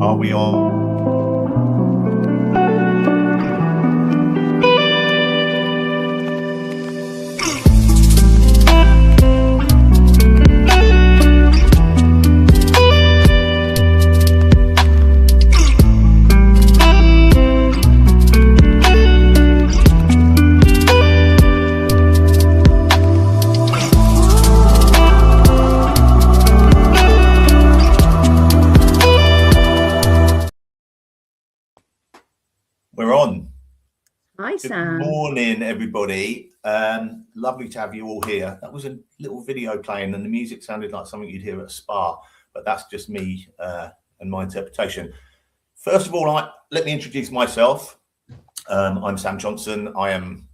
Are we on? We're on. Hi, Sam. Good morning, everybody. Lovely to have you all here. That was a little video playing and the music sounded like something you'd hear at a spa, but that's just me and my interpretation. First of all, let me introduce myself. I'm Sam Johnson. I am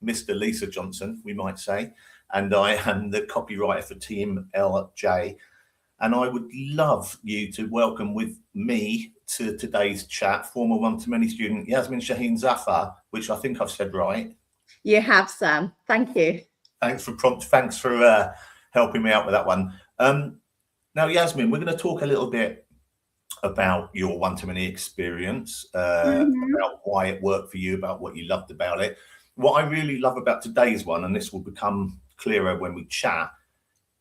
Mr. Lisa Johnson, we might say, and I am the copywriter for Team LJ. And I would love you to welcome with me to today's chat, former one-to-many student Yasmin Shaheen-Zaffar, which I think I've said right. You have, Sam. Thank you. Thanks for helping me out with that one. Now, Yasmin, we're going to talk a little bit about your one-to-many experience, about why it worked for you, about what you loved about it. What I really love about today's one, and this will become clearer when we chat,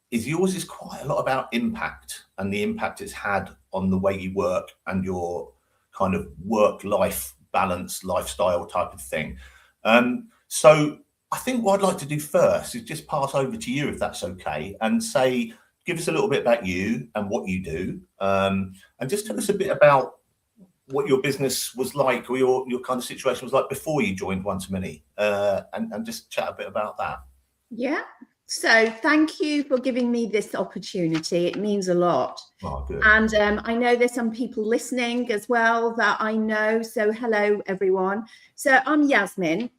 is yours is quite a lot about impact and the impact it's had on the way you work and your kind of work-life balance, lifestyle type of thing. So I think what I'd like to do first is just pass over to you, if that's okay, and say, give us a little bit about you and what you do, and just tell us a bit about what your business was like, or your kind of situation was like before you joined One-to-Many, and just chat a bit about that. Yeah. So thank you for giving me this opportunity. It means a lot. Oh, good. And I know there's some people listening as well that I know. So hello, everyone. So I'm Yasmin.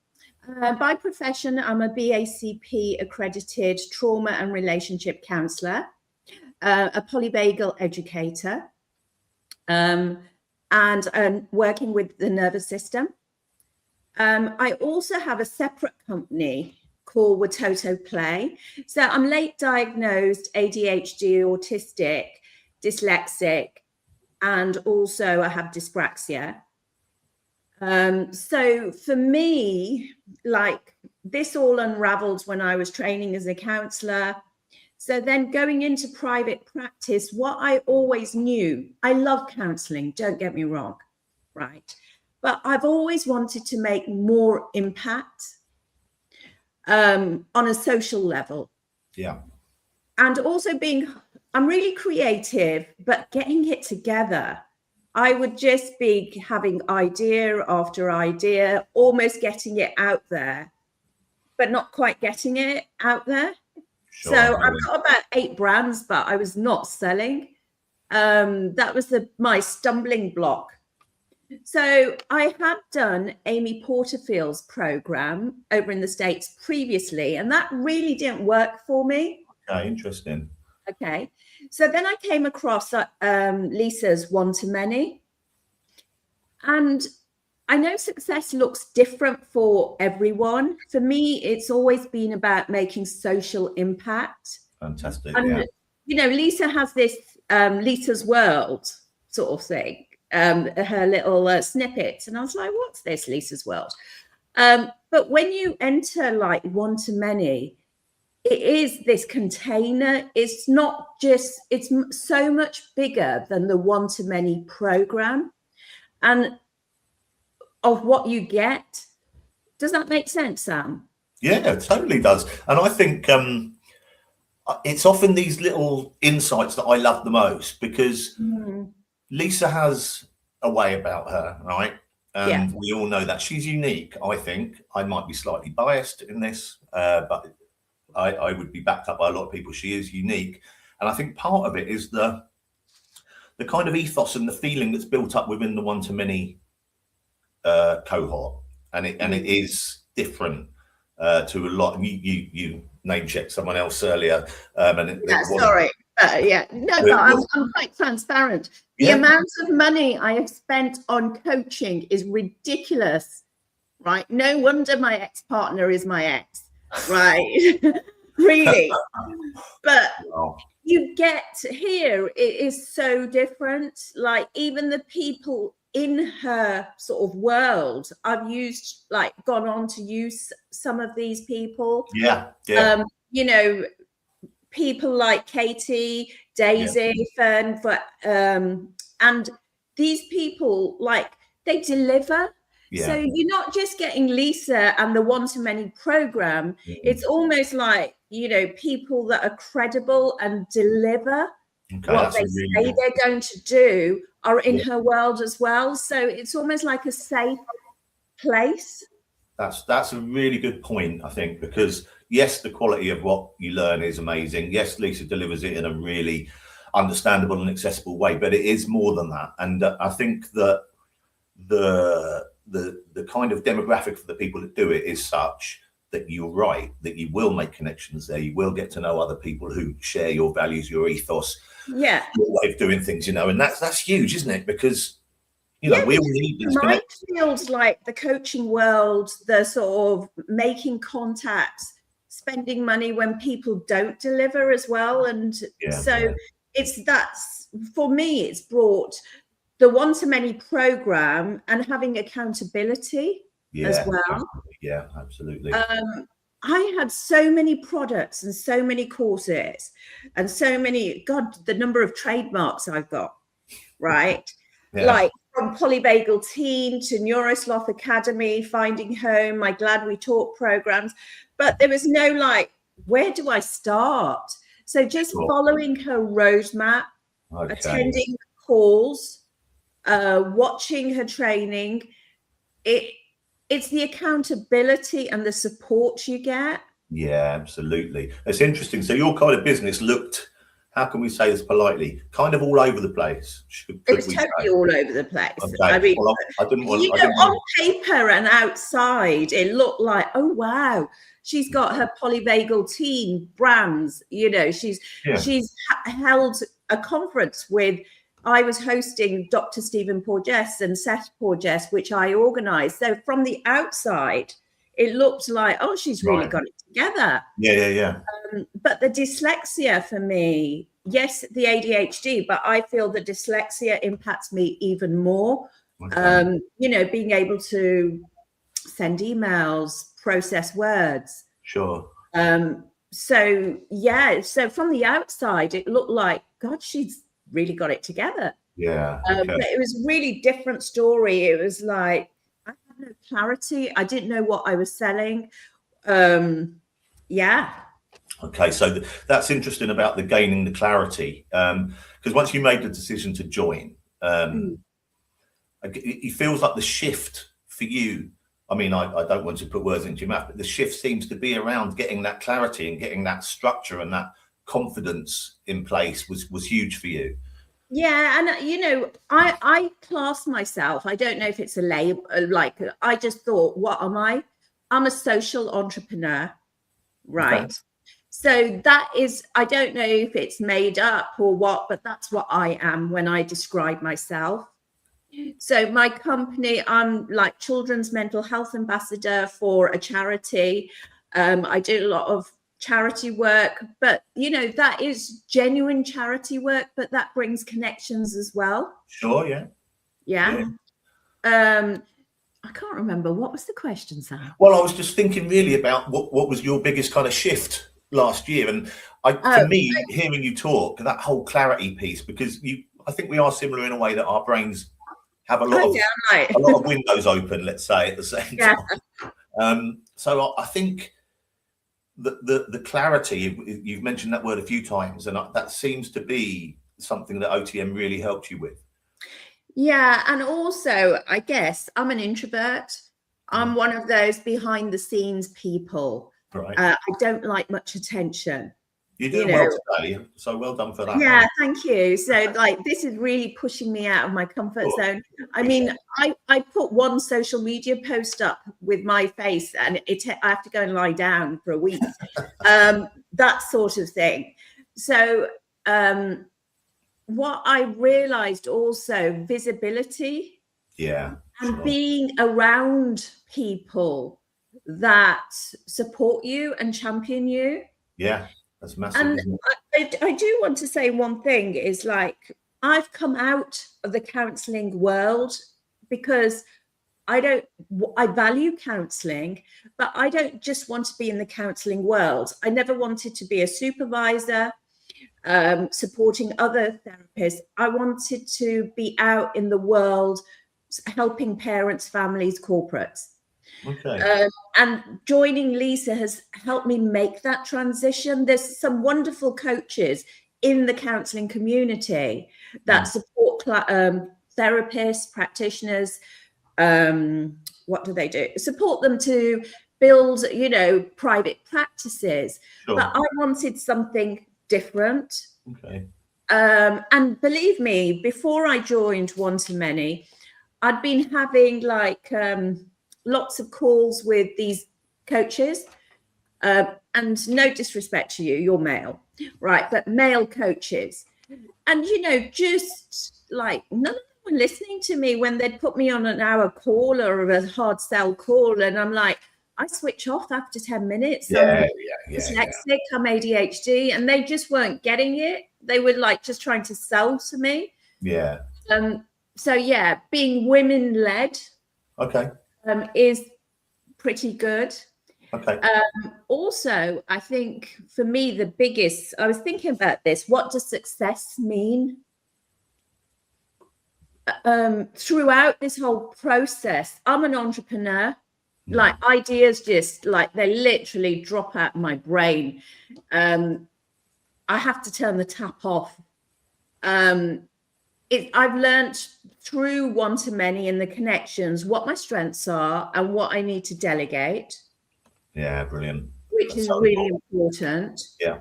By profession, I'm a BACP accredited trauma and relationship counsellor, a polyvagal educator, and working with the nervous system. I also have a separate company called Watoto Play. So I'm late diagnosed ADHD, autistic, dyslexic, and also I have dyspraxia. So for me, like, this all unraveled when I was training as a counsellor. So then going into private practice, what I always knew, I love counselling, don't get me wrong, right? But I've always wanted to make more impact on a social level. Yeah. And also I'm really creative, but getting it together, I would just be having idea after idea, almost getting it out there, but not quite getting it out there. Sure. So I've got about 8 brands, but I was not selling. That was my stumbling block. So I had done Amy Porterfield's program over in the States previously, and that really didn't work for me. Okay, interesting. Okay. So then I came across Lisa's One-to-Many. And I know success looks different for everyone. For me, it's always been about making social impact. Fantastic. And, yeah. You know, Lisa has this Lisa's World sort of thing. Her little snippets, and I was like, what's this, Lisa's World? But when you enter like One-to-Many, it is this container. It's not just, it's so much bigger than the One-to-Many program and of what you get. Does that make sense, Sam? Yeah, it totally does. And I think it's often these little insights that I love the most, because Lisa has a way about her, right? And we all know that she's unique. I think I might be slightly biased in this, but I would be backed up by a lot of people. She is unique. And I think part of it is the kind of ethos and the feeling that's built up within the One-to-Many cohort. And it is different to a lot. You name checked someone else earlier. Sorry. I'm quite transparent. The amount of money I have spent on coaching is ridiculous, right? No wonder my ex-partner is my ex, right? really. But Wow. you get here, it is so different. Like even the people in her sort of world, I've used, like gone on to use some of these people. Yeah. You know, people like Katie, Daisy, Fern, and these people, like, they deliver. So you're not just getting Lisa and the one-to-many program. It's almost like, you know, people that are credible and deliver what they say they're going to do are in her world as well. So it's almost like a safe place. That's a really good point, I think, because yes, the quality of what you learn is amazing. Yes, Lisa delivers it in a really understandable and accessible way, but it is more than that. And I think that the kind of demographic for the people that do it is such that you're right, that you will make connections there. You will get to know other people who share your values, your ethos, your way of doing things, you know, and that's huge, isn't it? Because, you know, we all need these connections. Feels like the coaching world, the sort of making contacts, spending money when people don't deliver as well. And that's for me, it's brought the one-to-many program and having accountability as well. Yeah, absolutely. I had so many products and so many courses and so many, God, the number of trademarks I've got, right? Like from Polyvagal Teen to Neurosloth Academy, Finding Home, my Glad We Talk programs. But there was no like, where do I start? So just following her roadmap, attending calls, watching her training, it's the accountability and the support you get. Yeah, absolutely. It's interesting. So your kind of business looked, how can we say this politely, kind of all over the place. It was totally all over the place. Okay. I mean, well, I didn't want, you know, on paper and outside, it looked like, oh wow, she's got her Polyvagal Teen brands. You know, she's held a conference with. I was hosting Dr. Stephen Porges and Seth Porges, which I organized. So from the outside, it looked like, oh, she's really got it together. Yeah. But the dyslexia for me, yes, the ADHD, but I feel the dyslexia impacts me even more. You know, being able to send emails, process words. Sure. So from the outside, it looked like, God, she's really got it together. But it was a really different story. It was like I had no clarity. I didn't know what I was selling. Okay, so that's interesting about the gaining the clarity, because once you made the decision to join, it feels like the shift for you. I mean, I don't want to put words into your mouth, but the shift seems to be around getting that clarity and getting that structure and that confidence in place was huge for you. Yeah, and you know, I class myself, I don't know if it's a label, like I just thought, what am I? I'm a social entrepreneur, right? Okay. So that is, I don't know if it's made up or what, but that's what I am when I describe myself. So my company, I'm like children's mental health ambassador for a charity. I do a lot of charity work, but you know, that is genuine charity work, but that brings connections as well. Sure. Yeah. I can't remember, what was the question, Sam? Well, I was just thinking really about what was your biggest kind of shift last year, and for me, hearing you talk, that whole clarity piece, because I think we are similar in a way that our brains have a lot of windows open, let's say, at the same time. So I think the clarity, you've mentioned that word a few times, and that seems to be something that OTM really helped you with. Yeah, and also, I guess I'm an introvert. I'm one of those behind the scenes people. Right. I don't like much attention. You're doing well today, so well done for that. Yeah, thank you. So like, this is really pushing me out of my comfort zone. I mean, I put one social media post up with my face, and I have to go and lie down for a week. That sort of thing. So what I realized also, visibility. Yeah. And being around people that support you and champion you. Yeah, that's massive. And Isn't it? I do want to say one thing is, like, I've come out of the counselling world because I value counselling, but I don't just want to be in the counselling world. I never wanted to be a supervisor, supporting other therapists. I wanted to be out in the world helping parents, families, corporates. Okay. And joining Lisa has helped me make that transition. There's some wonderful coaches in the counselling community that support therapists, practitioners. What do they do? Support them to build, private practices. Sure. But I wanted something different. Okay. And believe me, before I joined One to Many, I'd been having like lots of calls with these coaches, and no disrespect to you, you're male, right? But male coaches, and just like none of them were listening to me when they'd put me on an hour call or a hard sell call, and I'm like, I switch off after 10 minutes. I'm dyslexic, I'm ADHD, and they just weren't getting it. They were like just trying to sell to me. Yeah. So yeah, being women-led, okay, is pretty good. Okay. Also, I think for me, the biggest, I was thinking about this, what does success mean? Throughout this whole process, I'm an entrepreneur. Like ideas just like they literally drop out of my brain. I have to turn the tap off. I've learned through One to Many and the connections what my strengths are and what I need to delegate. Yeah, brilliant. Which is really important. Yeah.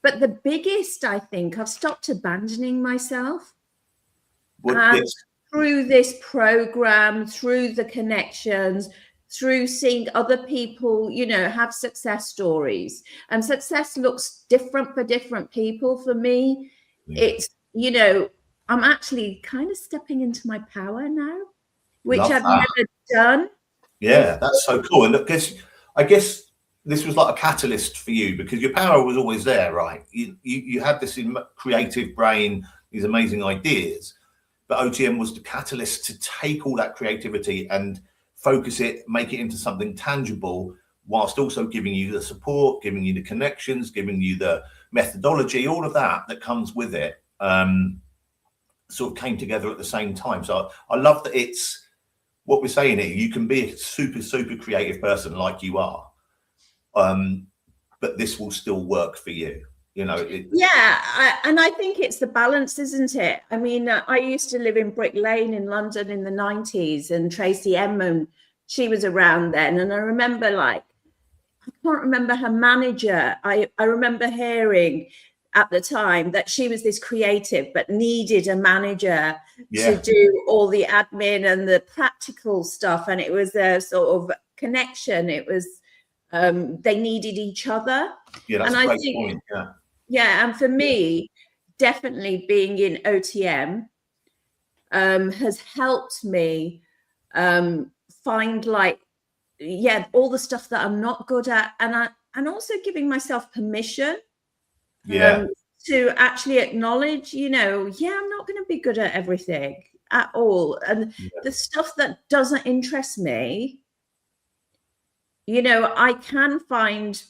But the biggest, I think, I've stopped abandoning myself. Through this program, through the connections, through seeing other people, have success stories. And success looks different for different people. For me, it's, I'm actually kind of stepping into my power now, which I've never done. Yeah, that's so cool. And I guess this was like a catalyst for you because your power was always there, right? You had this creative brain, these amazing ideas, but OTM was the catalyst to take all that creativity and focus it, make it into something tangible, whilst also giving you the support, giving you the connections, giving you the methodology, all of that comes with it. Sort of came together at the same time. So I love that it's what we're saying here. You can be a super, super creative person like you are, but this will still work for you. And I think it's the balance, isn't it? I mean, I used to live in Brick Lane in London in the 90s, and Tracy Emin, she was around then. And I remember, I can't remember her manager. I remember hearing at the time that she was this creative, but needed a manager to do all the admin and the practical stuff. And it was a sort of connection. It was, they needed each other. Yeah, that's and a great point. Yeah, and for me, definitely being in OTM has helped me find all the stuff that I'm not good at, and also giving myself permission to actually acknowledge, I'm not going to be good at everything at all, and the stuff that doesn't interest me, I can find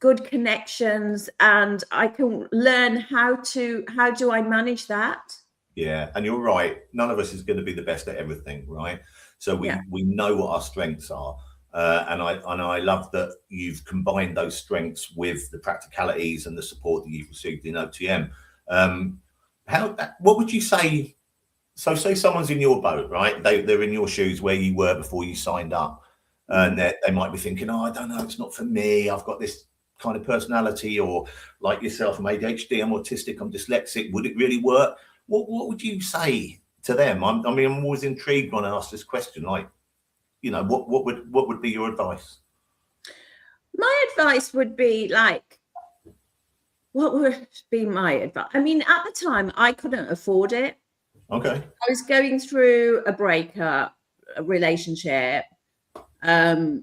good connections and I can learn how do I manage that. Yeah, and you're right, none of us is going to be the best at everything, right? So we know what our strengths are, and I love that you've combined those strengths with the practicalities and the support that you've received in OTM. What would you say? So say someone's in your boat, right? They're in your shoes where you were before you signed up, and they might be thinking, I don't know, it's not for me, I've got this kind of personality, or like yourself, I'm ADHD, I'm autistic, I'm dyslexic, would it really work? What would you say to them? I'm always intrigued when I ask this question, what would be your advice? My advice would be what would be my advice? I mean, at the time I couldn't afford it. Okay. I was going through a breakup, a relationship, and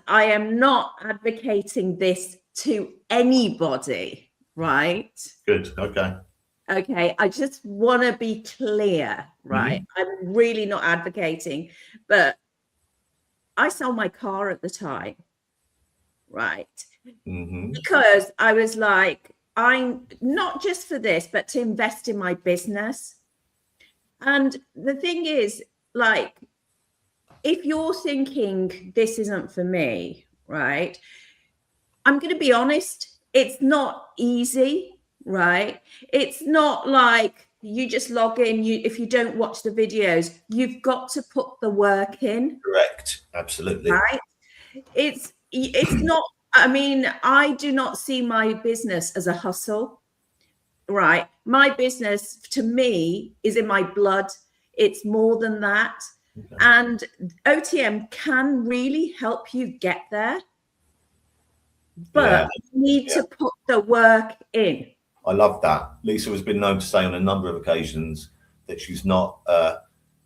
I am not advocating this to anybody, right? Good. Okay. Okay, I just want to be clear, right? I'm really not advocating, but I sold my car at the time, right? Because I was like, I'm not just for this, but to invest in my business. And the thing is, like, if you're thinking this isn't for me, right? I'm going to be honest, it's not easy, right? It's not like you just log in, if you don't watch the videos, you've got to put the work in. Correct. Absolutely. Right? It's not, I mean, I do not see my business as a hustle, right? My business, to me, is in my blood. It's more than that. Okay. And OTM can really help you get there. But you need to put the work in. I love that. Lisa has been known to say on a number of occasions that she's not a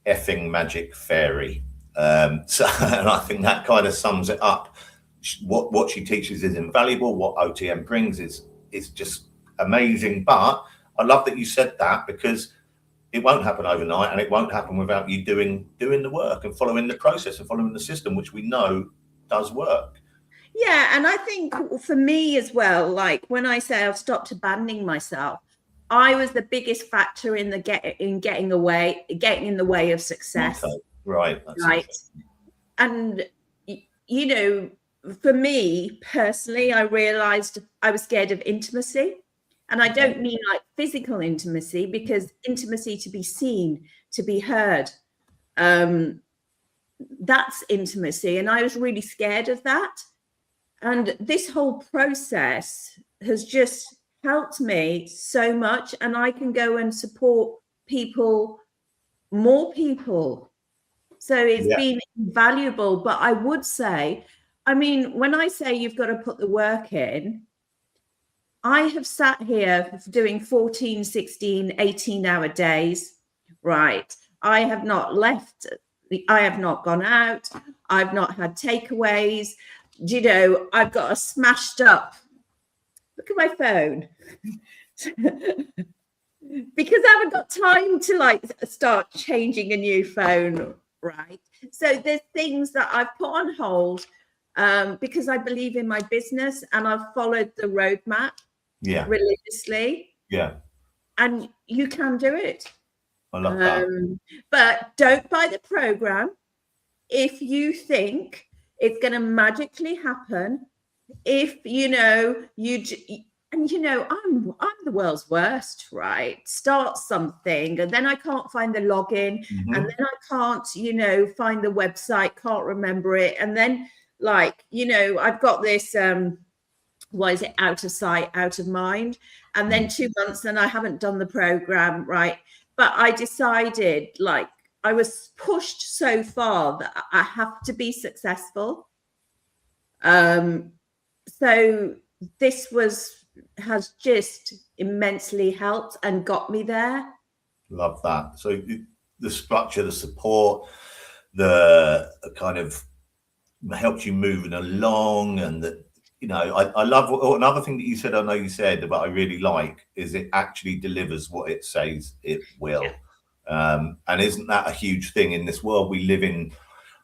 effing magic fairy. So, and I think that kind of sums it up. What she teaches is invaluable. What OTM brings is just amazing. But I love that you said that, because it won't happen overnight, and it won't happen without you doing the work and following the process and following the system, which we know does work. Yeah, and I think for me as well, like when I say I've stopped abandoning myself, I was the biggest factor in getting in the way of success. Okay. Right. That's right. And you know, for me personally, I realized I was scared of intimacy. And I don't mean like physical intimacy, because intimacy to be seen, to be heard, that's intimacy. And I was really scared of that. And this whole process has just helped me so much. And I can go and support people, more people. So it's been invaluable. But I would say, I mean, when I say you've got to put the work in, I have sat here doing 14, 16, 18-hour days, right? I have not left. I have not gone out. I've not had takeaways. You know, I've got a smashed up. Look at my phone. Because I haven't got time to like start changing a new phone, right? So there's things that I've put on hold because I believe in my business, and I've followed the roadmap religiously. Yeah. And you can do it. I love that. But don't buy the program if you think it's going to magically happen. If you know and you know, I'm the world's worst, right? Start something and then I can't find the login, and then I can't, you know, find the website, can't remember it, and then like, you know, I've got this what is it, out of sight, out of mind, and then 2 months and I haven't done the program, right? But I decided, like, I was pushed so far that I have to be successful. So this has just immensely helped and got me there. Love that. So the structure, the support, the kind of helped you moving along, and that, you know, I love another thing that you said, I know you said, but I really like, is it actually delivers what it says it will. And isn't that a huge thing in this world we live in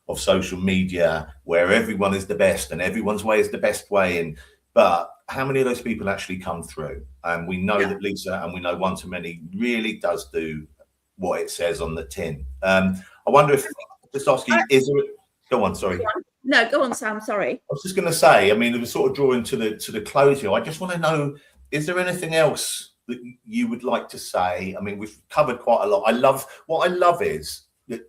of social media, where everyone is the best and everyone's way is the best way, but how many of those people actually come through? And we know that Lisa, and we know One to Many, really does do what it says on the tin. I wonder if, just ask you, is there, go on, sorry. No, go on, Sam, sorry. I was just going to say, I mean, it was sort of drawing to the close here. I just want to know, is there anything else that you would like to say? I mean, we've covered quite a lot. What I love is that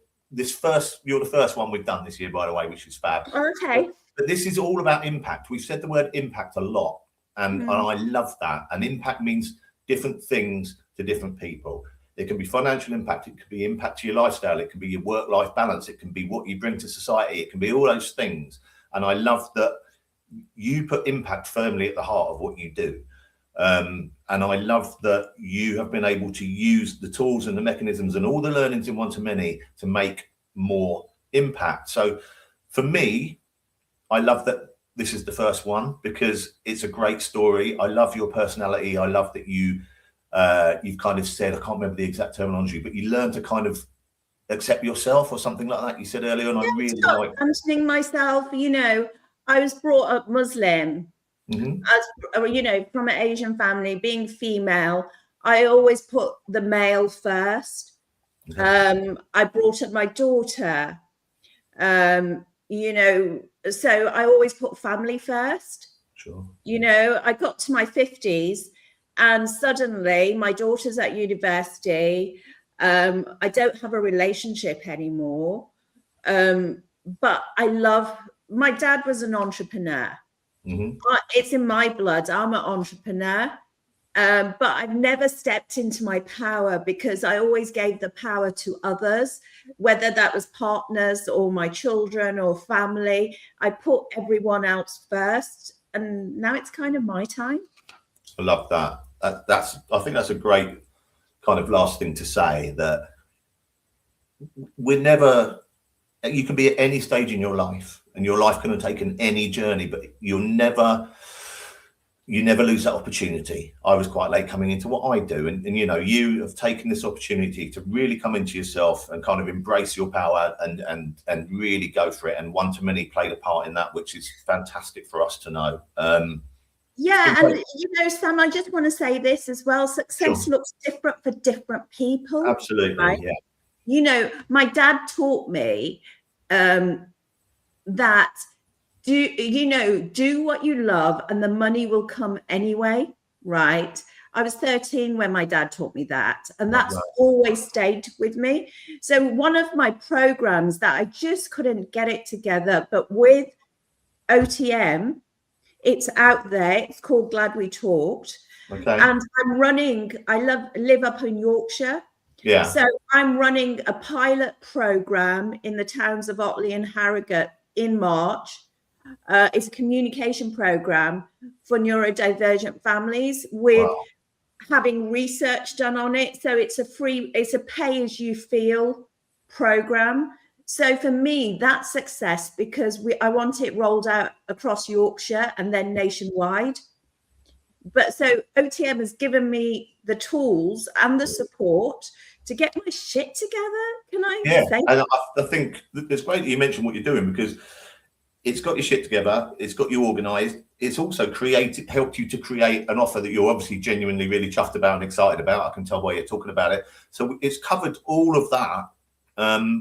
you're the first one we've done this year, by the way, which is fab. Okay. But this is all about impact. We've said the word impact a lot, and I love that. And impact means different things to different people. It can be financial impact. It could be impact to your lifestyle. It can be your work-life balance. It can be what you bring to society. It can be all those things. And I love that you put impact firmly at the heart of what you do. And I love that you have been able to use the tools and the mechanisms and all the learnings in One to Many to make more impact. So for me, I love that this is the first one because it's a great story. I love your personality. I love that you've kind of said, I can't remember the exact terminology, but you learn to kind of accept yourself or something like that. You said earlier, and I really like abandoning myself. You know, I was brought up Muslim, as you know, from an Asian family, being female. I always put the male first. I brought up my daughter, you know, so I always put family first. Sure. You know, I got to my 50s and suddenly my daughter's at university. I don't have a relationship anymore. But I love, my dad was an entrepreneur. It's in my blood. I'm an entrepreneur. But I've never stepped into my power because I always gave the power to others, whether that was partners or my children or family. I put everyone else first, and now it's kind of my time. I love that. I think that's a great kind of last thing to say, that you can be at any stage in your life and your life can have taken any journey, but you never lose that opportunity. I was quite late coming into what I do. And you know, you have taken this opportunity to really come into yourself and kind of embrace your power and really go for it. And one to many played a part in that, which is fantastic for us to know. Yeah, and you know, Sam, I just want to say this as well. Success looks different for different people. Absolutely, right? Yeah. You know, my dad taught me that do what you love and the money will come anyway, right? I was 13 when my dad taught me that, and that's always stayed with me. So one of my programs that I just couldn't get it together, but with OTM, it's out there. It's called Glad We Talked. Okay. And I live up in Yorkshire. Yeah. So I'm running a pilot program in the towns of Otley and Harrogate in March. It's a communication program for neurodivergent families with having research done on it. So it's a pay as you feel program. So for me, that's success because I want it rolled out across Yorkshire and then nationwide. But so OTM has given me the tools and the support to get my shit together. Can I say? And I think it's great that you mentioned what you're doing, because it's got your shit together. It's got you organised. It's also helped you to create an offer that you're obviously genuinely really chuffed about and excited about. I can tell by you're talking about it. So it's covered all of that.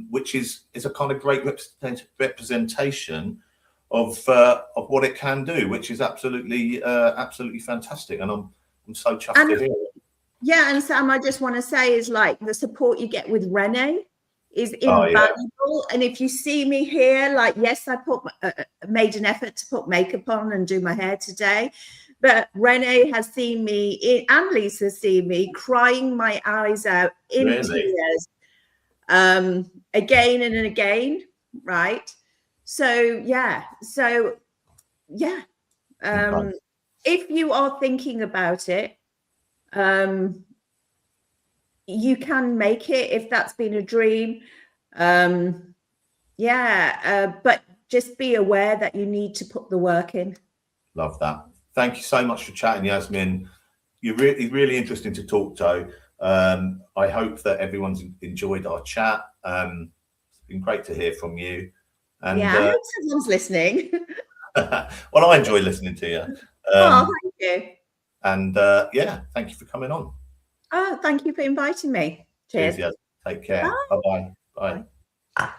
Which is a kind of great representation of what it can do, which is absolutely fantastic, and I'm so chuffed to hear it. Yeah, and Sam, I just want to say is like the support you get with Renee is invaluable. And if you see me here, like, yes, I made an effort to put makeup on and do my hair today, but Renee has seen me and Lisa seen me crying my eyes out in tears. Again and again, right? So yeah. If you are thinking about it, you can make it if that's been a dream. But just be aware that you need to put the work in. Love that. Thank you so much for chatting, Yasmin. You're really interesting to talk to. I hope that everyone's enjoyed our chat. It's been great to hear from you. And I hope someone's listening. Well, I enjoy listening to you. Thank you. And thank you for coming on. Oh, thank you for inviting me. Cheers. Take care. Bye-bye. Bye.